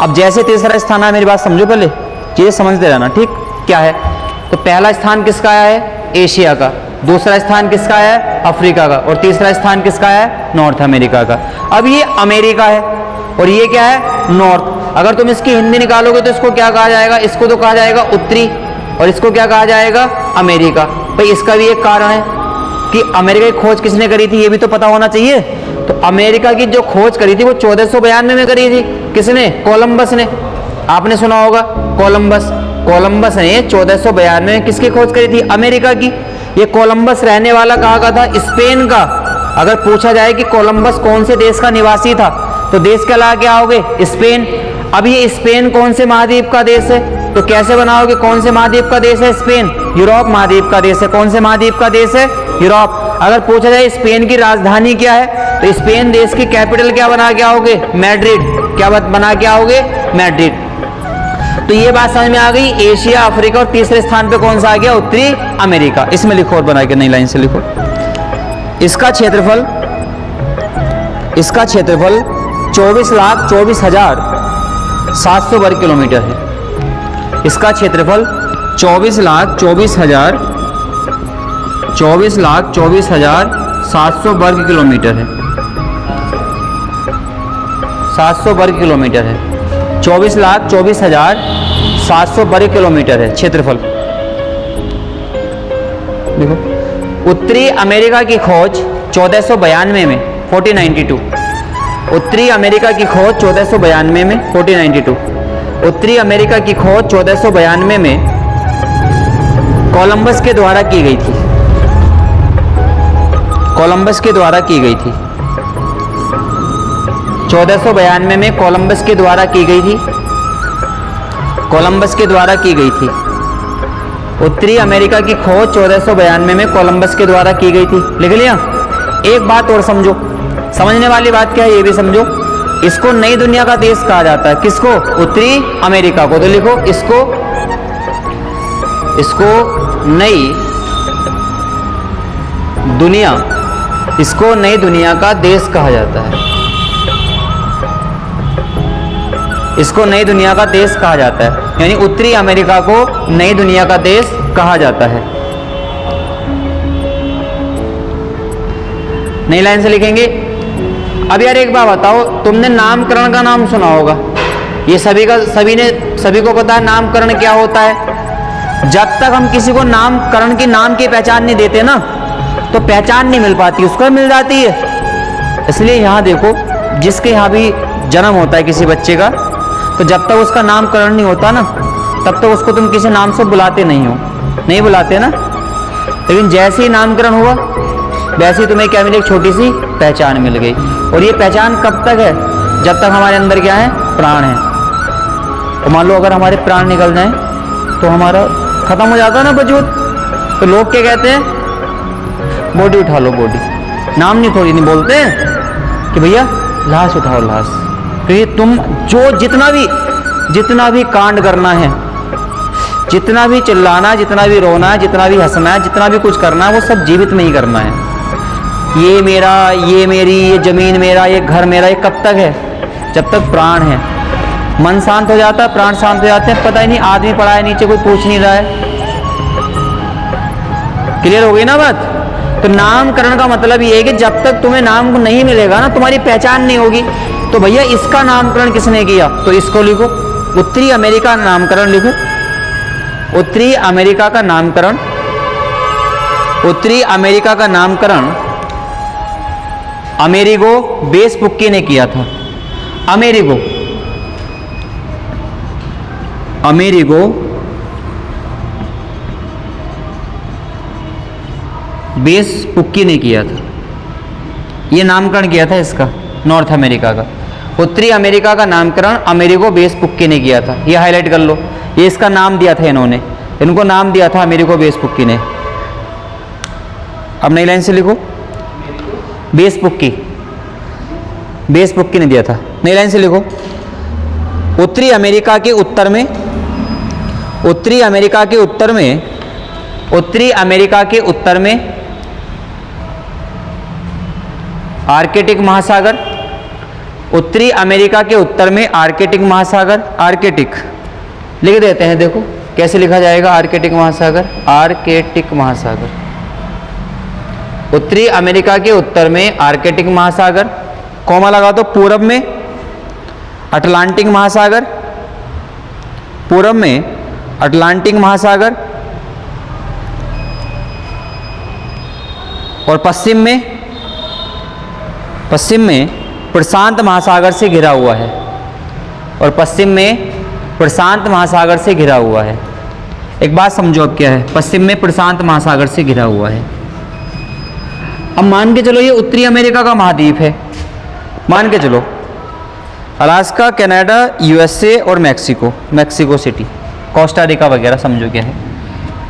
अब जैसे तीसरा स्थान है, मेरी बात समझो पहले, चीजें समझते रहना, ठीक? क्या है? तो पहला स्थान किसका आया है? एशिया का। दूसरा स्थान किसका आया है? अफ्रीका का। और तीसरा स्थान किसका आया है? नॉर्थ अमेरिका का। अब ये अमेरिका है और ये क्या है? नॉर्थ। अगर तुम इसकी हिंदी निकालोगे तो इसको क्या कहा जाएगा? इसको तो कहा जाएगा उत्तरी, और इसको क्या कहा जाएगा? अमेरिका। भाई इसका भी एक कारण है कि अमेरिका की खोज किसने करी थी, ये भी तो पता होना चाहिए। तो अमेरिका की जो खोज करी थी वो 1492 में करी थी। किसने? कोलंबस ने। आपने सुना होगा कोलंबस। कोलंबस ने 1492 में किसकी खोज करी थी? अमेरिका की। ये कोलंबस रहने वाला कहाँ का था? स्पेन का। अगर पूछा जाए कि कोलंबस कौन से देश का निवासी था तो देश क्या ला के आओगे? स्पेन। अब ये स्पेन कौन से महाद्वीप का देश है? तो कैसे बनाओगे कौन से महाद्वीप का देश है स्पेन? यूरोप महाद्वीप का देश है। कौन से महाद्वीप का देश है? यूरोप। अगर पूछा जाए स्पेन की राजधानी क्या है तो स्पेन देश की कैपिटल क्या बना के आओगे? मैड्रिड। क्या बना के आओगे? मैड्रिड। तो ये बात समझ में आ गई। एशिया, अफ्रीका और तीसरे स्थान पे कौन सा आ गया? उत्तरी अमेरिका। इसमें लिखो और बना के नई लाइन से लिखो। इसका क्षेत्रफल 24,24,700 वर्ग किलोमीटर है। इसका क्षेत्रफल 24,24,700 वर्ग किलोमीटर है। 700 वर्ग किलोमीटर है। 24,24,700 वर्ग किलोमीटर है क्षेत्रफल। देखो, उत्तरी अमेरिका की खोज 1492 में 1492। उत्तरी अमेरिका की खोज 1492 में 1492। उत्तरी अमेरिका की खोज 1492 में कोलंबस के द्वारा की गई थी। कोलंबस के द्वारा की गई थी। 1492 में कोलंबस के द्वारा की गई थी। कोलंबस के द्वारा की गई थी। उत्तरी अमेरिका की खोज 1492 में कोलंबस के द्वारा की गई थी। लिख लिया? एक बात और समझो, समझने वाली बात क्या है ये भी समझो। इसको नई दुनिया का देश कहा जाता है। किसको? उत्तरी अमेरिका को। तो लिखो इसको नई दुनिया, इसको नई दुनिया का देश कहा जाता है। इसको नई दुनिया का देश कहा जाता है, यानी उत्तरी अमेरिका को नई दुनिया का देश कहा जाता है। नई लाइन से लिखेंगे। अब यार एक बात बताओ, तुमने नामकरण का नाम सुना होगा। ये सभी को पता है नामकरण क्या होता है। जब तक हम किसी को नामकरण की नाम की पहचान नहीं देते ना तो पहचान नहीं मिल पाती, उसको मिल जाती है। इसलिए यहाँ देखो, जिसके यहाँ भी जन्म होता है किसी बच्चे का, तो जब तक उसका नामकरण नहीं होता ना तब तक उसको तुम किसी नाम से बुलाते नहीं हो, नहीं बुलाते ना। लेकिन जैसे ही नामकरण हुआ वैसे ही तुम्हें क्या मिली? एक छोटी सी पहचान मिल गई। और ये पहचान कब तक है? जब तक हमारे अंदर क्या है? प्राण है। तो मान लो अगर हमारे प्राण निकल जाए तो हमारा खत्म हो जाता है ना वजूद। तो लोग क्या कहते हैं? बॉडी उठा लो, बॉडी। नाम नहीं थोड़ी नहीं बोलते कि भैया लाश उठाओ, लाश। क्योंकि तुम जो जितना भी कांड करना है, जितना भी चिल्लाना, जितना भी रोना है, जितना भी हंसना है, जितना भी कुछ करना है, वो सब जीवित में ही करना है। ये मेरा, ये मेरी, ये जमीन मेरा, ये घर मेरा, ये कब तक है? जब तक प्राण है। मन शांत हो जाता है, प्राण शांत हो जाते हैं, पता ही नहीं आदमी पड़ा है नीचे, कोई पूछ नहीं रहा है। क्लियर हो गई ना बात? तो नामकरण का मतलब ये है कि जब तक तुम्हें नाम नहीं मिलेगा ना, तुम्हारी पहचान नहीं होगी। तो भैया इसका नामकरण किसने किया? तो इसको लिखो, उत्तरी अमेरिका नामकरण लिखो। उत्तरी अमेरिका का नामकरण, उत्तरी अमेरिका का नामकरण अमेरिगो वेस्पुक्की ने किया था। अमेरिगो वेस्पुक्की ने किया था। ये नामकरण किया था इसका, नॉर्थ अमेरिका का। उत्तरी अमेरिका का नामकरण अमेरिगो वेस्पुक्की ने किया था। ये हाईलाइट कर लो, ये इसका नाम दिया था इन्होंने, इनको नाम दिया था अमेरिगो वेस्पुक्की ने। अब नई लाइन से लिखो, वेस्पुक्की ने दिया था। नई लाइन से लिखो, उत्तरी अमेरिका के उत्तर में, उत्तरी अमेरिका के उत्तर में, उत्तरी अमेरिका के उत्तर में आर्कटिक महासागर उत्तरी अमेरिका के उत्तर में आर्कटिक महासागर, आर्कटिक लिख देते हैं, देखो कैसे लिखा जाएगा आर्कटिक महासागर, आर्कटिक महासागर। उत्तरी अमेरिका के उत्तर में आर्कटिक महासागर, कॉमा लगा दो, पूरब में अटलांटिक महासागर, पूरब में अटलांटिक महासागर और पश्चिम में प्रशांत महासागर से घिरा हुआ है, और पश्चिम में प्रशांत महासागर से घिरा हुआ है। एक बात समझो अब क्या है, पश्चिम में प्रशांत महासागर से घिरा हुआ है। अब मान के चलो ये उत्तरी अमेरिका का महाद्वीप है, मान के चलो अलास्का, कनाडा, यूएसए और मैक्सिको सिटी, कोस्टा रिका वगैरह, समझो क्या है।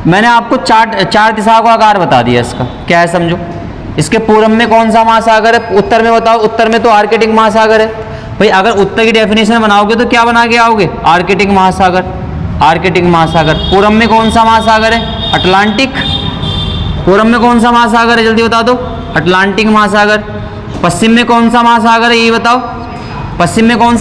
मैंने आपको चार दिशाओं का आकार बता दिया इसका, क्या है समझो। इसके पूर्व में कौन सा महासागर है, उत्तर में बताओ, उत्तर में तो आर्कटिक महासागर है भाई। अगर उत्तर की डेफिनेशन बनाओगे तो क्या बना के आओगे, आर्कटिक महासागर, आर्कटिक महासागर। पूर्व में कौन सा महासागर है, अटलांटिक। पूर्व में कौन सा महासागर है, जल्दी बता दो, अटलांटिक महासागर। पश्चिम में कौन सा महासागर है, ये बताओ, पश्चिम में कौन सा